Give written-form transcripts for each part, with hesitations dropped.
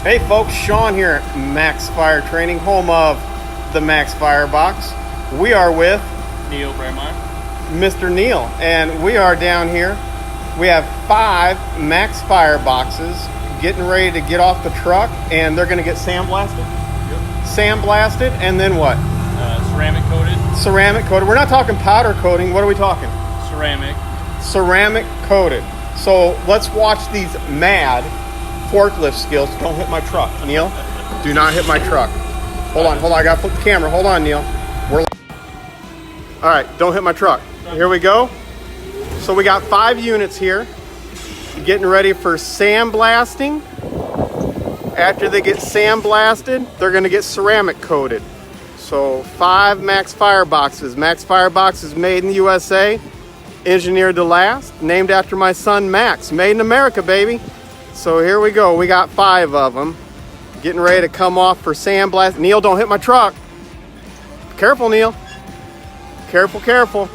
Hey folks, Sean here at Max Fire Training, home of the Max Firebox. We are with Neil Bremar. Mr. Neil, and we are down here. We have 5 Max Fireboxes getting ready to get off the truck, and they're going to get sandblasted. Yep. Sandblasted, and then what? Ceramic coated. Ceramic coated. We're not talking powder coating. What are we talking? Ceramic. Ceramic coated. So let's watch these mad forklift skills. Don't hit my truck, Neil. Do not hit my truck. Hold on. I gotta flip the camera. Hold on, Neil. All right, don't hit my truck. Here we go. So we got 5 units here, getting ready for sandblasting. After they get sandblasted, they're gonna get ceramic coated. So 5 Max Fireboxes. Max Fireboxes made in the USA, engineered to last, named after my son Max. Made in America, baby. So here we go. We got 5 of them getting ready to come off for sandblast. Neil, don't hit my truck. Careful, Neil. Careful.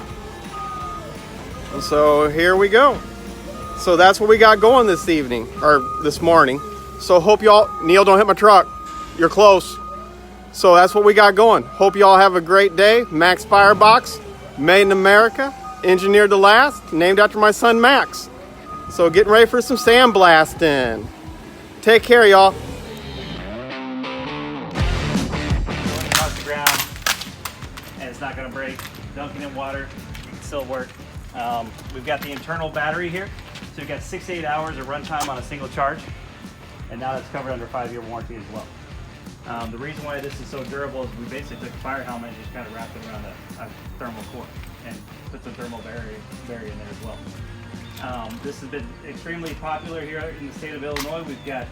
So here we go. So that's what we got going this evening, or this morning. So hope y'all, Neil, don't hit my truck. You're close. So that's what we got going. Hope y'all have a great day. Max Firebox, made in America, engineered to last, named after my son Max. So getting ready for some sandblasting. Take care, y'all. Going across the ground, and it's not going to break. Dunking in water, it can still work. We've got the internal battery here, so we've got 6 to 8 hours of runtime on a single charge, and now that's covered under a 5-year warranty as well. The reason why this is so durable is we basically took a fire helmet and just kind of wrapped it around a thermal core and put some thermal barrier in there as well. This has been extremely popular here in the state of Illinois. We've got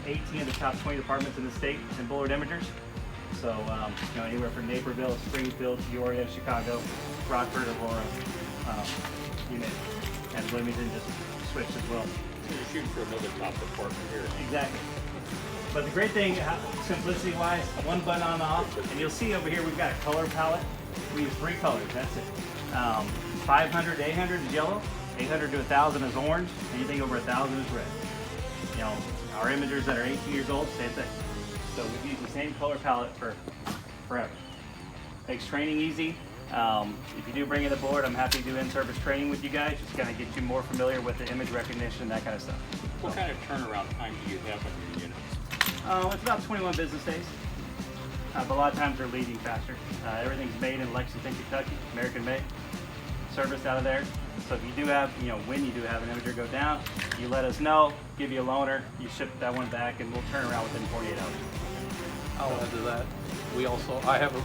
18 of the top 20 departments in the state in Bullard Imagers. So, anywhere from Naperville, Springfield, Peoria, Chicago, Rockford, Aurora, you name it. And Bloomington just switched as well. So you're shooting for another top department here. Exactly. But the great thing, simplicity-wise, one button on and off, and you'll see over here we've got a color palette. We use 3 colors, that's it. 500 to 800 is yellow, 800 to 1000 is orange, anything over 1000 is red. You know, our imagers that are 18 years old, same thing. So we've used the same color palette for forever. Makes training easy. If you do bring in the board, I'm happy to do in-service training with you guys, just kind of get you more familiar with the image recognition, that kind of stuff. What kind of turnaround time do you have on your units? It's about 21 business days, but a lot of times they're leading faster. Everything's made in Lexington, Kentucky, American made, serviced out of there. So if you do have, when you do have an imager go down, you let us know, give you a loaner, you ship that one back, and we'll turn around within 48 hours. I'll add to that. I have a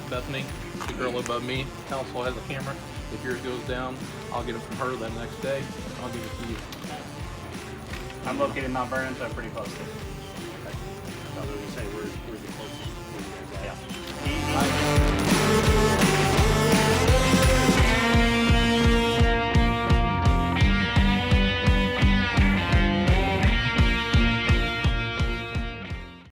Bethany, the girl above me, also has a camera. If yours goes down, I'll get it from her the next day. I'll give it to you. I'm located in Mount Vernon, so I'm pretty close to it. I was going to say, where's the closest? Yeah.